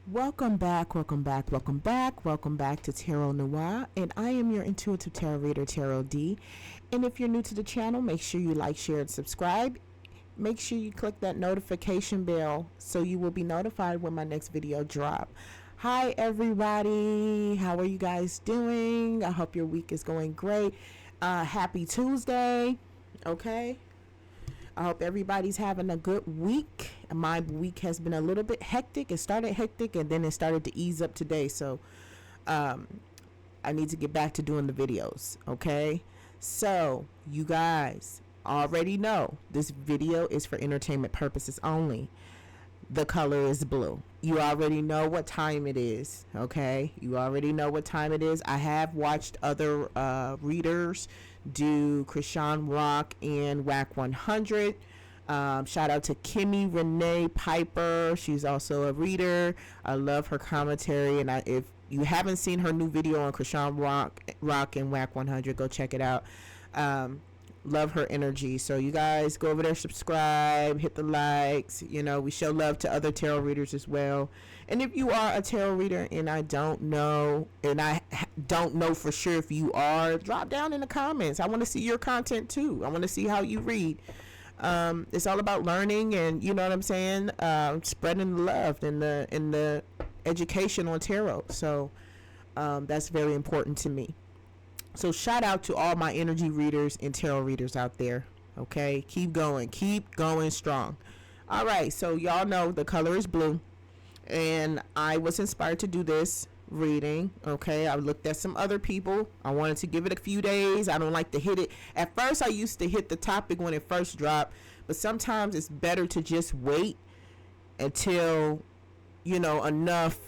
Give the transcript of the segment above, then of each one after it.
Welcome back, welcome back, welcome back, welcome back to Tarot Noir, and I am your intuitive tarot reader, Tarot D. And if you're new to the channel, make sure you like, share, and subscribe. Make sure you click that notification bell so you will be notified when my next video drop. Hi everybody, how are you guys doing? I hope your week is going great. Happy Tuesday, okay? I hope everybody's having a good week. My week has been a little bit hectic. It started hectic and then it started to ease up today. So I need to get back to doing the videos. Okay. So you guys already know this video is for entertainment purposes only. The color is blue. You already know what time it is. Okay. You already know what time it is. I have watched other readers do Chrisean Wack and Wack 100. Shout out to Kimmy Renee Piper. She's also a reader. I love her commentary, and if you haven't seen her new video on Chrisean Wack and Wack 100, go check it out. Love her energy. So you guys go over there, subscribe, hit the likes. You know, we show love to other tarot readers as well. And if you are a tarot reader and I don't know for sure if you are, drop down in the comments. I want to see your content too. I want to see how you read. It's all about learning, and you know what I'm saying, spreading the love and the education on tarot. So that's very important to me. So shout out to all my energy readers and tarot readers out there. Okay, keep going strong. All right, so y'all know the color is blue, and I was inspired to do this reading. Okay, I looked at some other people. I wanted to give it a few days. I don't like to hit it. At first I used to hit the topic when it first dropped, but sometimes it's better to just wait until, you know, enough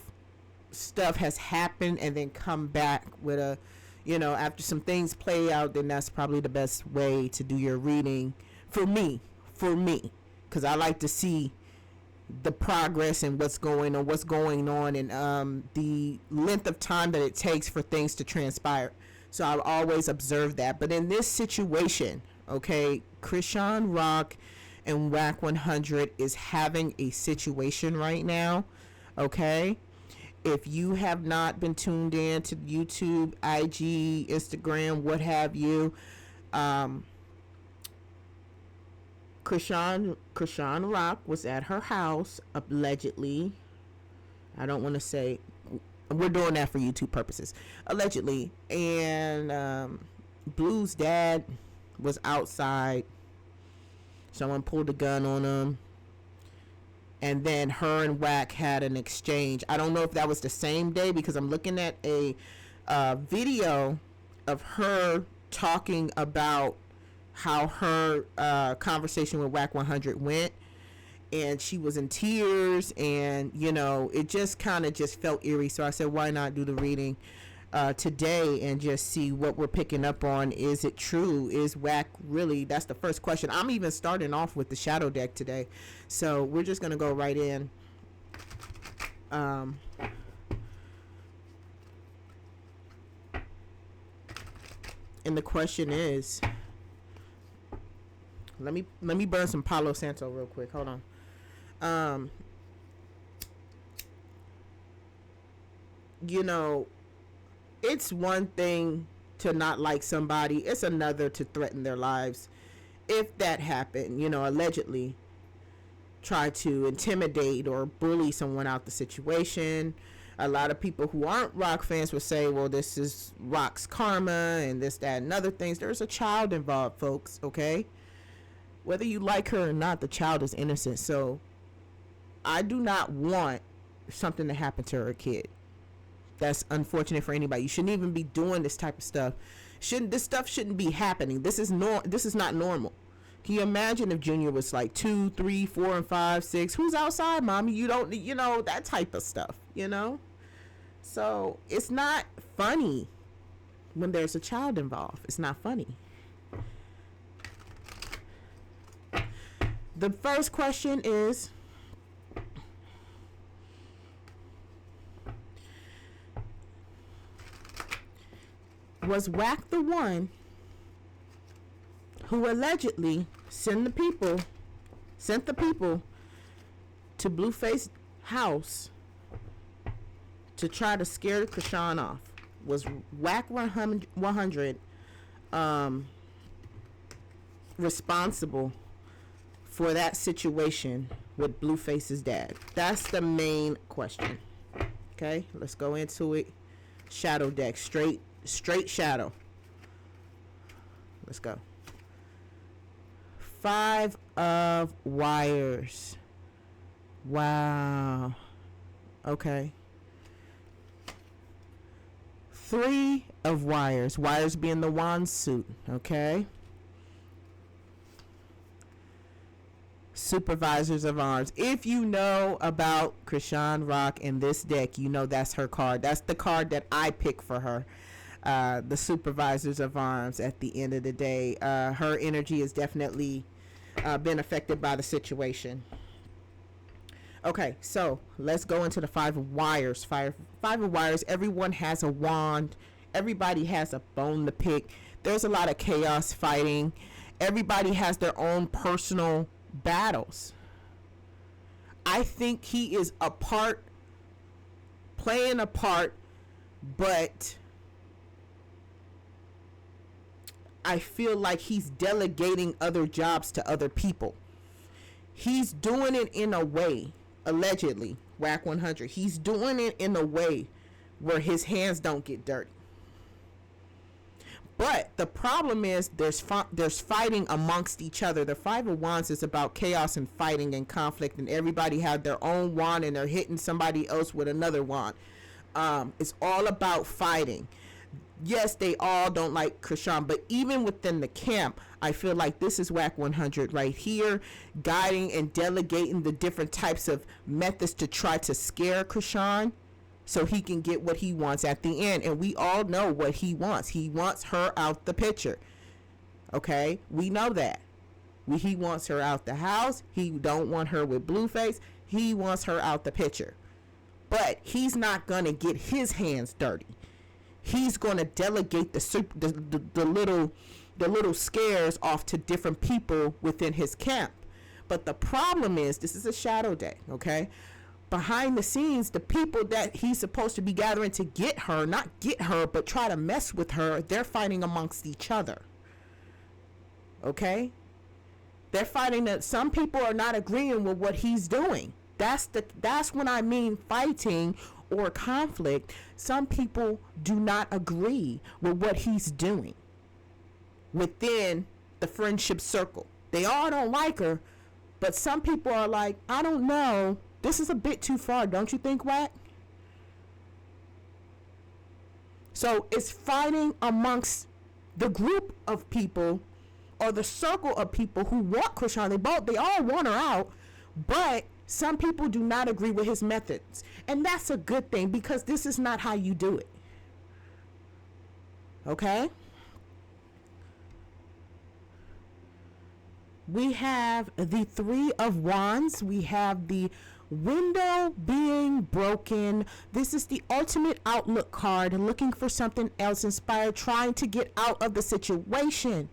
stuff has happened and then come back with a, you know, after some things play out. Then that's probably the best way to do your reading for me, because I like to see the progress and what's going on and the length of time that it takes for things to transpire. So I've always observed that. But in this situation, okay, Chrisean Wack and Wack 100 is having a situation right now. Okay, if you have not been tuned in to YouTube, IG, Instagram, what have you, Chrisean Wack was at her house, allegedly. I don't want to say, we're doing that for YouTube purposes, allegedly. And Blue's dad was outside. Someone pulled a gun on him. And then her and Wack had an exchange. I don't know if that was the same day, because I'm looking at a video of her talking about how her conversation with Wack 100 went, and she was in tears, and you know, it just kind of just felt eerie. So I said, why not do the reading today and just see what we're picking up on. Is it true? Is Wack really? That's the first question. I'm even starting off with the shadow deck today, so we're just gonna go right in. And the question is, let me burn some Palo Santo real quick. Hold on. You know, it's one thing to not like somebody. It's another to threaten their lives. If that happened, you know, allegedly try to intimidate or bully someone out the situation. A lot of people who aren't rock fans would say, well, this is Rock's karma and this, that, and other things. There's a child involved, folks, okay? Whether you like her or not, the child is innocent. So I do not want something to happen to her kid. That's unfortunate for anybody. You shouldn't even be doing this type of stuff. This stuff shouldn't be happening. This is not normal. Can you imagine if Junior was like 2, 3, 4, and 5, 6? Who's outside, mommy? You don't, you know, that type of stuff, you know? So it's not funny when there's a child involved. It's not funny. The first question is, was Wack the one who allegedly sent the people to Blueface's house to try to scare Chrisean off. Was Wack 100 responsible for that situation with Blueface's dad? That's the main question. Okay, let's go into it. Shadow deck, straight shadow. Let's go. 5 of wires. Wow. Okay. 3 of wires. Wires being the wand suit. Okay. Supervisors of arms. If you know about Chrisean Rock in this deck, you know that's her card. That's the card that I pick for her. The supervisors of arms. At the end of the day, her energy has definitely been affected by the situation. Okay, so let's go into the 5 of wires. Five of wires. Everyone has a wand. Everybody has a bone to pick. There's a lot of chaos fighting. Everybody has their own personal battles. I think he is playing a part, but I feel like he's delegating other jobs to other people. He's doing it in a way, allegedly, Wack 100. He's doing it in a way where his hands don't get dirty. But the problem is there's fighting amongst each other. The 5 of Wands is about chaos and fighting and conflict, and everybody have their own wand and they're hitting somebody else with another wand. It's all about fighting. Yes, they all don't like Chrisean, but even within the camp, I feel like this is Wack 100 right here, guiding and delegating the different types of methods to try to scare Chrisean so he can get what he wants at the end. And we all know what he wants. He wants her out the picture. Okay? We know that. He wants her out the house. He don't want her with Blueface. He wants her out the picture. But he's not going to get his hands dirty. He's going to delegate the little scares off to different people within his camp. But the problem is, this is a shadow deck, okay? Behind the scenes, the people that he's supposed to be gathering to get her, not get her, but try to mess with her, they're fighting amongst each other. Okay? They're fighting that some people are not agreeing with what he's doing. That's when I mean fighting or conflict. Some people do not agree with what he's doing within the friendship circle. They all don't like her, but some people are like, I don't know, this is a bit too far, don't you think, Wack? So it's fighting amongst the group of people or the circle of people who want Chrisean. They all want her out, but some people do not agree with his methods. And that's a good thing, because this is not how you do it. Okay? We have the 3 of Wands. We have the window being broken. This is the ultimate outlook card, looking for something else inspired, trying to get out of the situation,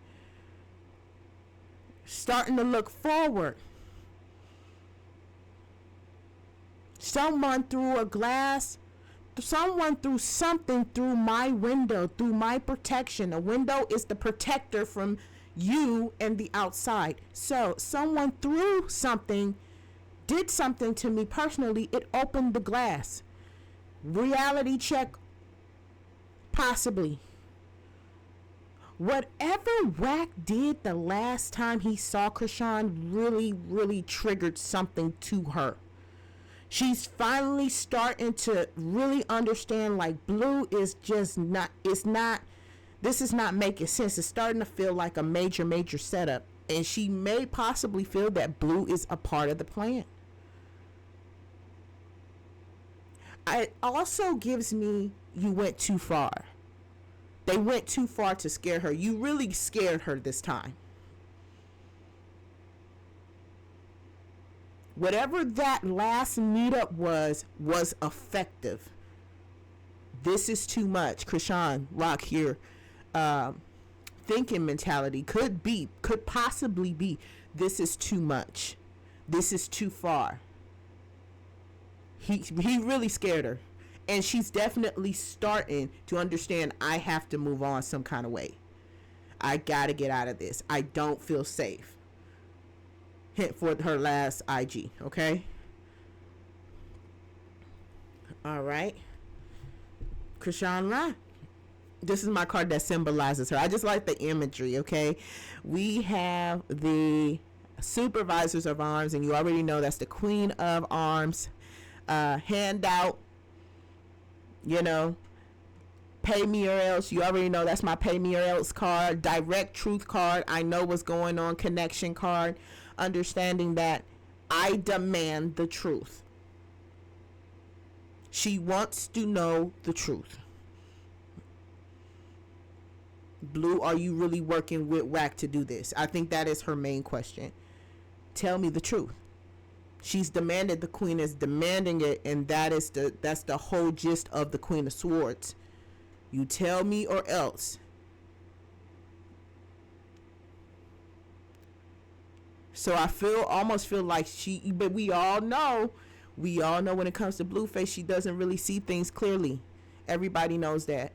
starting to look forward. Someone threw a glass, someone threw something through my window, through my protection. A window is the protector from you and the outside. So someone threw something, did something to me personally. It opened the glass. Reality check, possibly. Whatever Wack did the last time he saw Chrisean really triggered something to her. She's finally starting to really understand, like, Blue is just not, this is not making sense. It's starting to feel like a major setup. And she may possibly feel that Blue is a part of the plan. It also gives me, you went too far. They went too far to scare her. You really scared her this time. Whatever that last meetup was effective. This is too much. Chrisean Rock here. Thinking mentality could possibly be, this is too much. This is too far. He really scared her. And she's definitely starting to understand, I have to move on some kind of way. I gotta get out of this. I don't feel safe. Hint for her last IG, okay? All right. Chrisean. This is my card that symbolizes her. I just like the imagery, okay? We have the supervisors of arms, and you already know that's the Queen of Arms. Handout, you know, pay me or else. You already know that's my pay me or else card. Direct truth card. I know what's going on. Connection card. Understanding that I demand the truth. She wants to know the truth. Blue, are you really working with Wack to do this? I think that is her main question. Tell me the truth. She's demanded, the Queen is demanding it, and that's the whole gist of the Queen of Swords. You tell me or else. So I almost feel like but we all know when it comes to Blueface, she doesn't really see things clearly. Everybody knows that.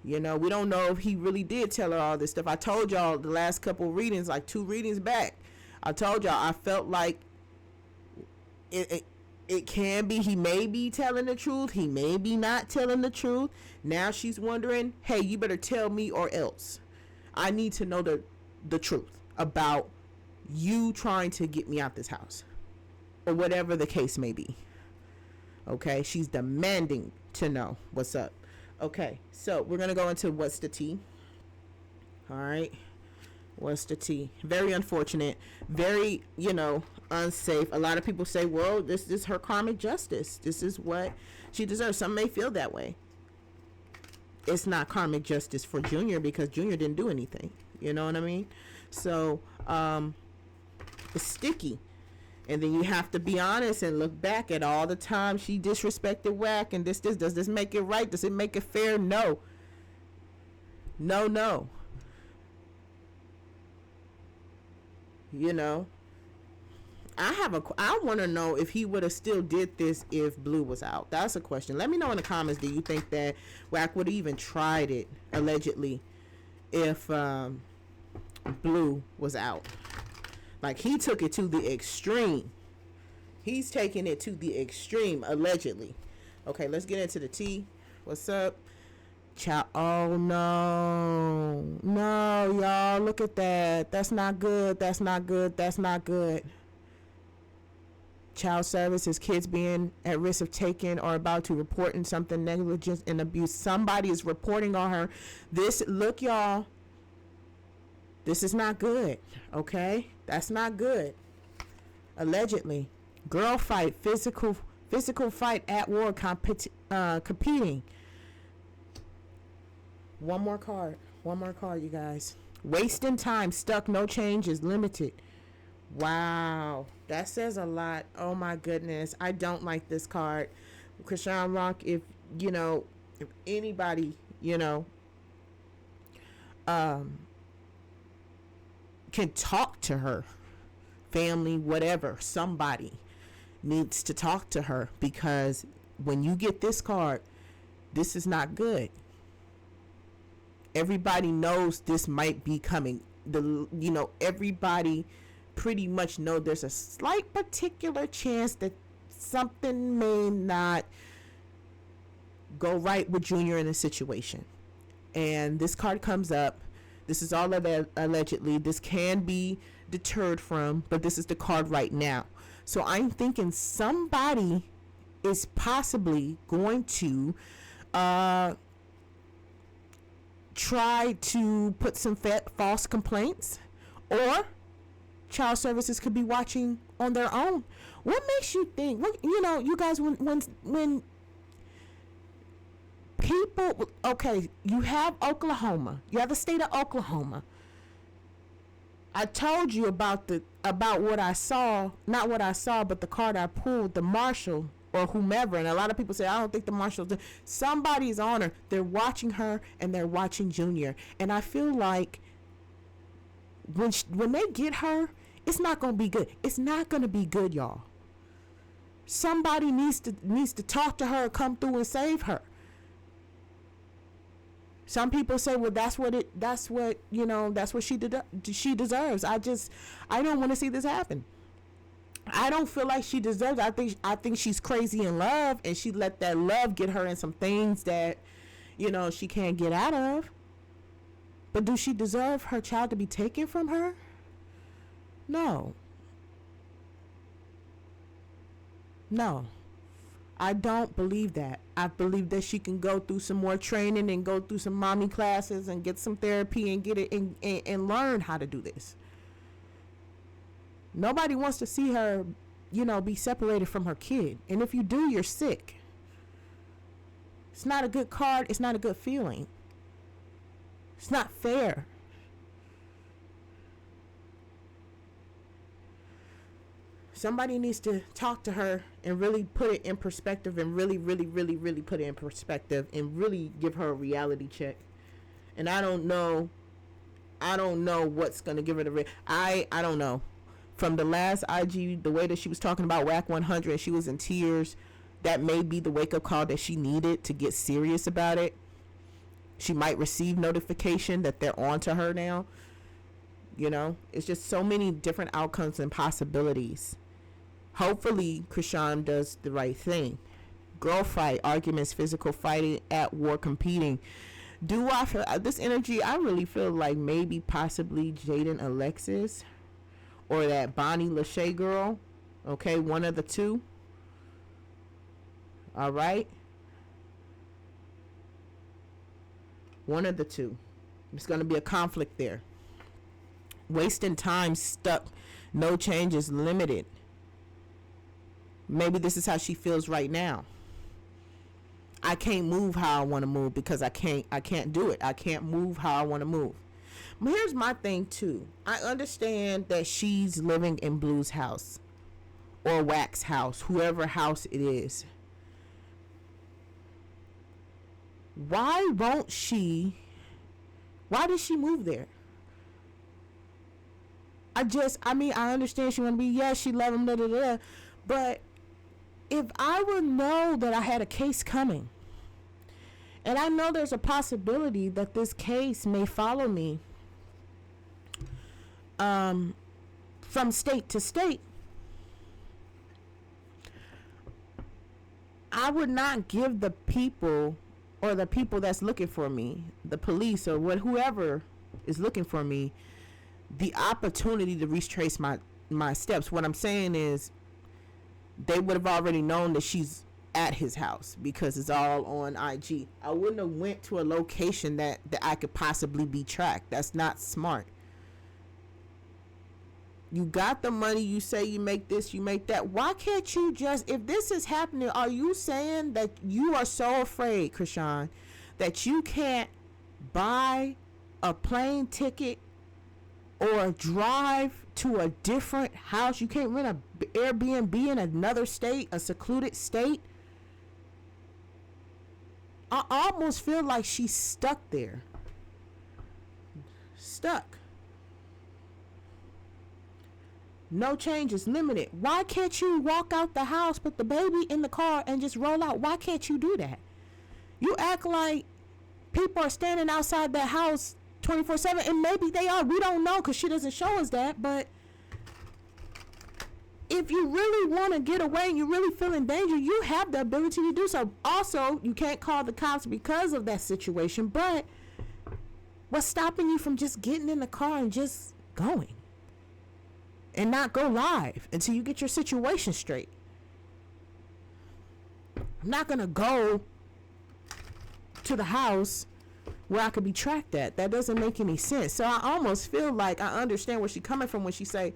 You know, we don't know if he really did tell her all this stuff. I told y'all the last couple readings, like 2 readings back, I told y'all I felt like it can be, he may be telling the truth, he may be not telling the truth. Now she's wondering, hey, you better tell me or else. I need to know the truth about you trying to get me out this house, or whatever the case may be. Okay, she's demanding to know what's up. Okay, so we're going to go into what's the tea. All right. What's the tea? Very unfortunate. Very, unsafe. A lot of people say, well, this is her karmic justice. This is what she deserves. Some may feel that way. It's not karmic justice for Junior because Junior didn't do anything. You know what I mean? So, it's sticky. And then you have to be honest and look back at all the times she disrespected Wack, and this. Does this make it right? Does it make it fair? No. No. I want to know if he would have still did this if Blue was out. That's a question. Let me know in the comments, do you think that Wack would have even tried it, allegedly, if Blue was out? Like, he took it to the extreme. He's taking it to the extreme, allegedly. Okay, let's get into the tea. What's up? Oh, no. No, y'all. Look at that. That's not good. That's not good. That's not good. Child services, kids being at risk of taking or about to report in something, negligence and abuse. Somebody is reporting on her. Look, y'all. This is not good, okay? That's not good. Allegedly. Girl fight, physical fight at war, competing. One more card, you guys. Wasting time, stuck, no changes, limited. Wow, that says a lot. Oh my goodness, I don't like this card. Chrisean Rock, if anybody, can talk to her, family, whatever, somebody needs to talk to her, because when you get this card, this is not good. Everybody knows this might be coming. Everybody pretty much know there's a slight particular chance that something may not go right with Junior in a situation. And this card comes up. This is all allegedly. This can be deterred from, but this is the card right now. So I'm thinking somebody is possibly going to try to put some false complaints, or child services could be watching on their own. What makes you think? You guys, when people, okay, you have Oklahoma. You have the state of Oklahoma. I told you about what I saw, not what I saw, but the card I pulled, the marshal or whomever. And a lot of people say, I don't think the marshal's somebody's on her. They're watching her and they're watching Junior. And I feel like when they get her, it's not going to be good. It's not going to be good, y'all. Somebody needs to talk to her, come through and save her. Some people say, well, that's what she deserves. I don't want to see this happen. I don't feel like she deserves. I think she's crazy in love, and she let that love get her in some things that, she can't get out of. But do she deserve her child to be taken from her? No. No. I don't believe that. I believe that she can go through some more training and go through some mommy classes and get some therapy and get it and learn how to do this. Nobody wants to see her, be separated from her kid. And if you do, you're sick. It's not a good card. It's not a good feeling. It's not fair. Somebody needs to talk to her and really put it in perspective and really, really, really, really put it in perspective and really give her a reality check. And I don't know what's going to give her the I don't know. From the last IG, the way that she was talking about Wack 100, she was in tears. That may be the wake-up call that she needed to get serious about it. She might receive notification that they're on to her now. It's just so many different outcomes and possibilities. Hopefully, Chrisean does the right thing. Girl fight, arguments, physical fighting, at war, competing. Do I feel this energy? I really feel like maybe possibly Jaden Alexis or that Bonnie Lachey girl. Okay, one of the two. All right. One of the two. There's going to be a conflict there. Wasting time, stuck, no changes, limited. Maybe this is how she feels right now. I can't move how I want to move because I can't do it. I can't move how I want to move. But here's my thing too. I understand that she's living in Blue's house or Wack's house, whoever house it is. Why did she move there? I understand she want to be, she love him, but if I would know that I had a case coming, and I know there's a possibility that this case may follow me from state to state, I would not give the people or the people that's looking for me, the police or whoever is looking for me, the opportunity to retrace my steps. What I'm saying is they would have already known that she's at his house because it's all on IG. I wouldn't have went to a location that I could possibly be tracked. That's not smart. You got the money, you say you make this, you make that. Why can't you just, if this is happening, are you saying that you are so afraid, Chrisean, that you can't buy a plane ticket or drive to a different house? You can't rent an Airbnb in another state, a secluded state? I almost feel like she's stuck there. Stuck. No changes, limited. Why can't you walk out the house, put the baby in the car, and just roll out? Why can't you do that? You act like people are standing outside that house 24/7, and maybe they are. We don't know because she doesn't show us that. But if you really want to get away and you really feel in danger, you have the ability to do so. Also, you can't call the cops because of that situation. But what's stopping you from just getting in the car and just going? And not go live until you get your situation straight. I'm not going to go to the house where I could be tracked at. That doesn't make any sense. So I almost feel like I understand where she's coming from when she say,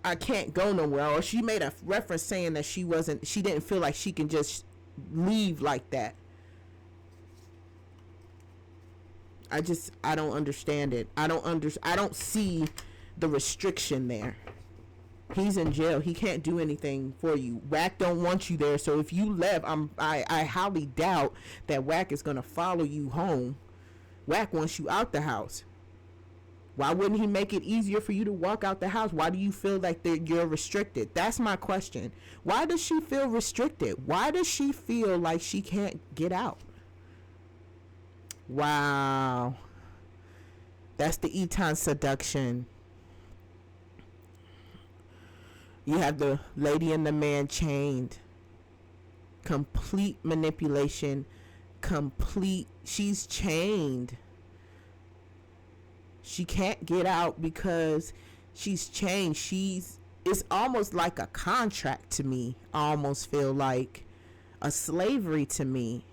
I can't go nowhere. Or she made a reference saying that she didn't feel like she can just leave like that. I don't understand it. I don't see the restriction there. He's in jail. He can't do anything for you. Wack don't want you there. So if you left, I highly doubt that Wack is gonna follow you home. Wack wants you out the house. Why wouldn't he make it easier for you to walk out the house? Why do you feel like you're restricted? That's my question. Why does she feel restricted? Why does she feel like she can't get out? Wow. That's the Eton seduction. You have the lady and the man chained. Complete manipulation. She's chained. She can't get out because she's chained. It's almost like a contract to me. I almost feel like a slavery to me.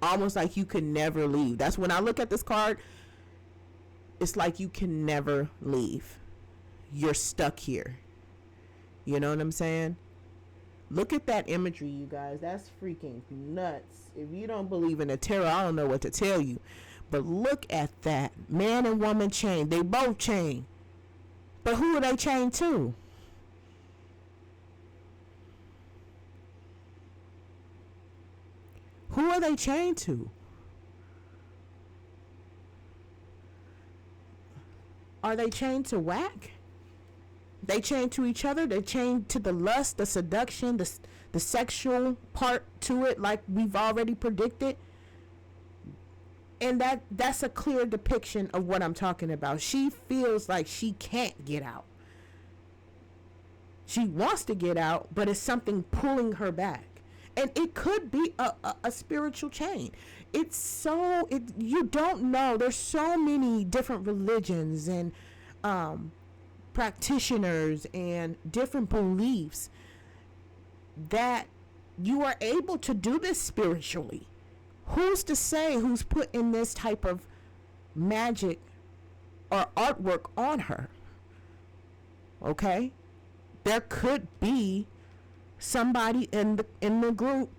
Almost like you can never leave. That's when I look at this card, it's like you can never leave. You're stuck here. You know what I'm saying? Look at that imagery, you guys. That's freaking nuts. If you don't believe in the tarot, I don't know what to tell you. But look at that. Man and woman chained. They both chained. But who are they chained to? Who are they chained to? Are they chained to Wack? They chained to each other. They chained to the lust, the seduction, the sexual part to it, like we've already predicted. And that's a clear depiction of what I'm talking about. She feels like she can't get out. She wants to get out, but it's something pulling her back. And it could be a spiritual chain. You don't know. There's so many different religions and practitioners and different beliefs that you are able to do this spiritually. Who's to say who's putting this type of magic or artwork on her? Okay? There could be somebody in the group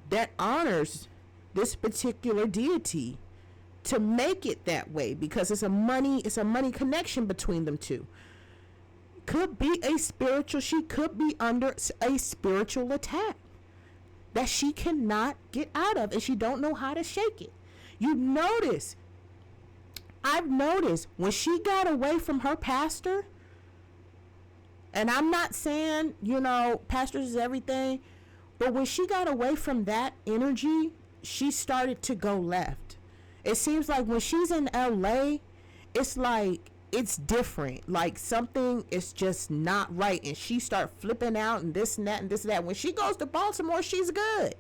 that honors this particular deity to make it that way, because it's a money connection between them two. Could be she could be under a spiritual attack that she cannot get out of, and she don't know how to shake it. I've noticed when she got away from her pastor, and I'm not saying, pastors is everything, but when she got away from that energy, she started to go left. It seems like when she's in LA, it's like it's different. Like something is just not right, and she start flipping out and this and that and this and that. When she goes to Baltimore, she's good.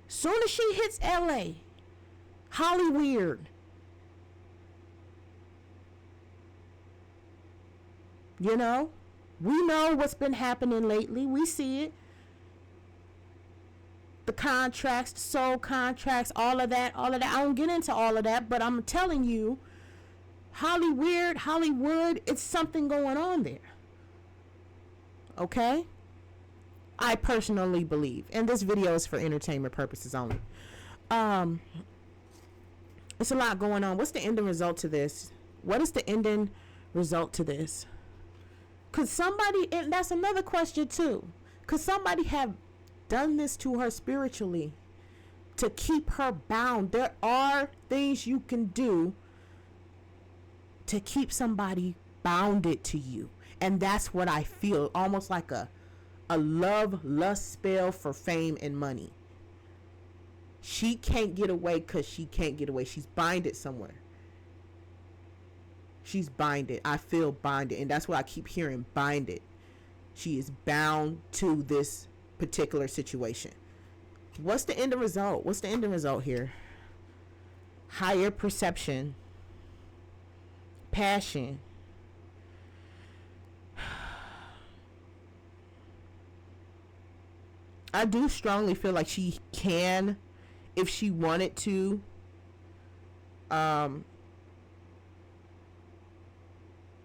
Soon as she hits LA, Hollywood, we know what's been happening lately. We see it. The contracts, the soul contracts, all of that. I don't get into all of that, but I'm telling you, Hollywood, it's something going on there. Okay? I personally believe, and this video is for entertainment purposes only. It's a lot going on. What's the ending result to this? What is the ending result to this? Could somebody, and that's another question too, could somebody have done this to her spiritually to keep her bound? There are things you can do to keep somebody bounded to you, and that's what I feel, almost like a lust spell for fame and money. She can't get away because she can't get away. She's binded somewhere. She's binded. I feel binded, and that's what I keep hearing, binded. She is bound to this particular situation. What's the end result? What's the end result here? Higher perception, passion. I do strongly feel like she can, if she wanted to,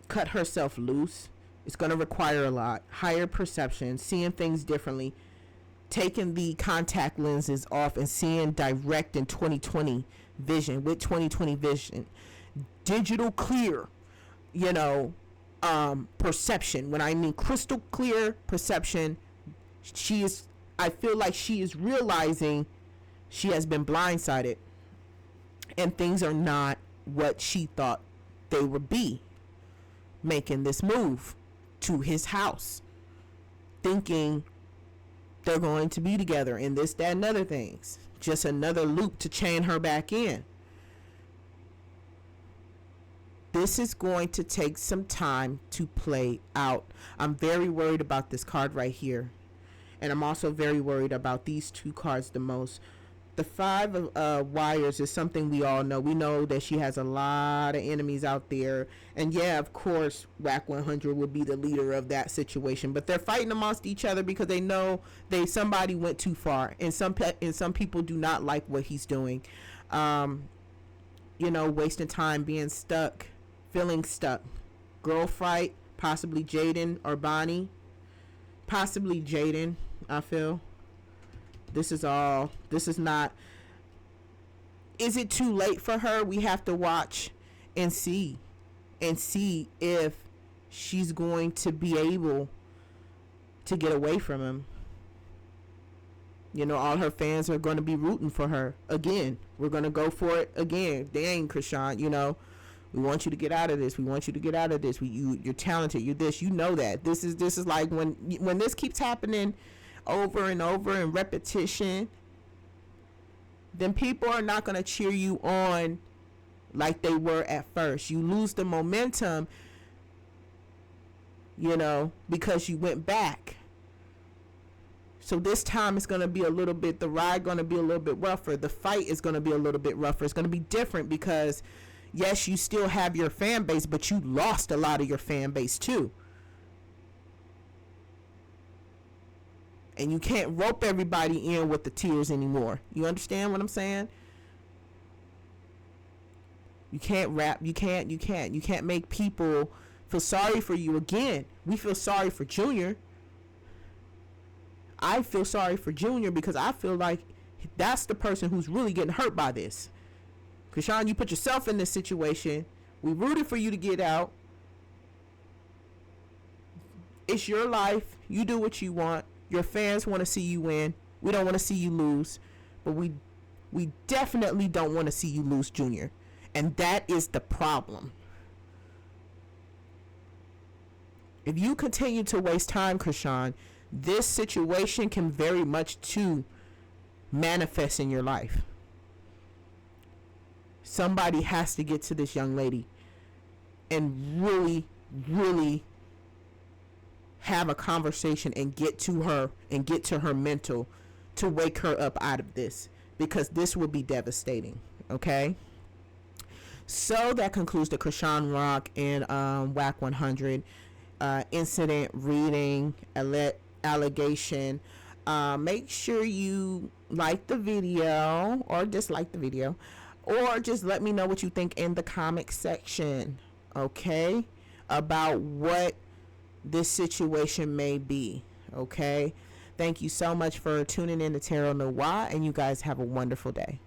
cut herself loose. It's going to require a lot. Higher perception, seeing things differently, taking the contact lenses off and seeing direct in 2020 vision, with 2020 vision. Digital clear, perception. When I mean crystal clear perception, I feel like she is realizing she has been blindsided. and things are not what she thought they would be, making this move to his house, thinking they're going to be together and this, that, and other things. Just another loop to chain her back in. This is going to take some time to play out. I'm very worried about this card right here. And I'm also very worried about these two cards the most. The Five of Wires is something we all know. We know that she has a lot of enemies out there. And yeah, of course, Wack 100 would be the leader of that situation. But they're fighting amongst each other because they know somebody went too far. And some people do not like what he's doing. Wasting time, being stuck, feeling stuck. Girl fight, possibly Jaden or Bonnie. Possibly Jaden, I feel. This is not. Is it too late for her? We have to watch and see if she's going to be able to get away from him. All her fans are going to be rooting for her again. We're going to go for it again. Dang, Chrisean, we want you to get out of this. We want you to get out of this. You're talented. You're this. That. This is like when this keeps happening over and over in repetition, then people are not going to cheer you on like they were at first. You lose the momentum, because you went back. So this time it's going to be the ride going to be a little bit rougher. The fight is going to be a little bit rougher. It's going to be different because yes, you still have your fan base, but you lost a lot of your fan base too. And you can't rope everybody in with the tears anymore. You understand what I'm saying? You can't make people feel sorry for you again. We feel sorry for Junior. I feel sorry for Junior because I feel like that's the person who's really getting hurt by this. Chrisean, you put yourself in this situation. We rooted for you to get out. It's your life. You do what you want. Your fans want to see you win. We don't want to see you lose. But we definitely don't want to see you lose, Junior. And that is the problem. If you continue to waste time, Chrisean, this situation can very much too manifest in your life. Somebody has to get to this young lady and really, really have a conversation and get to her and get to her mental to wake her up out of this, because this would be devastating. Okay, so that concludes the Chrisean Rock and Wack 100 incident reading allegation. Make sure you like the video or dislike the video, or just let me know what you think in the comment section, okay, about what this situation may be. Okay, thank you so much for tuning in to Tarot Noir, and you guys have a wonderful day.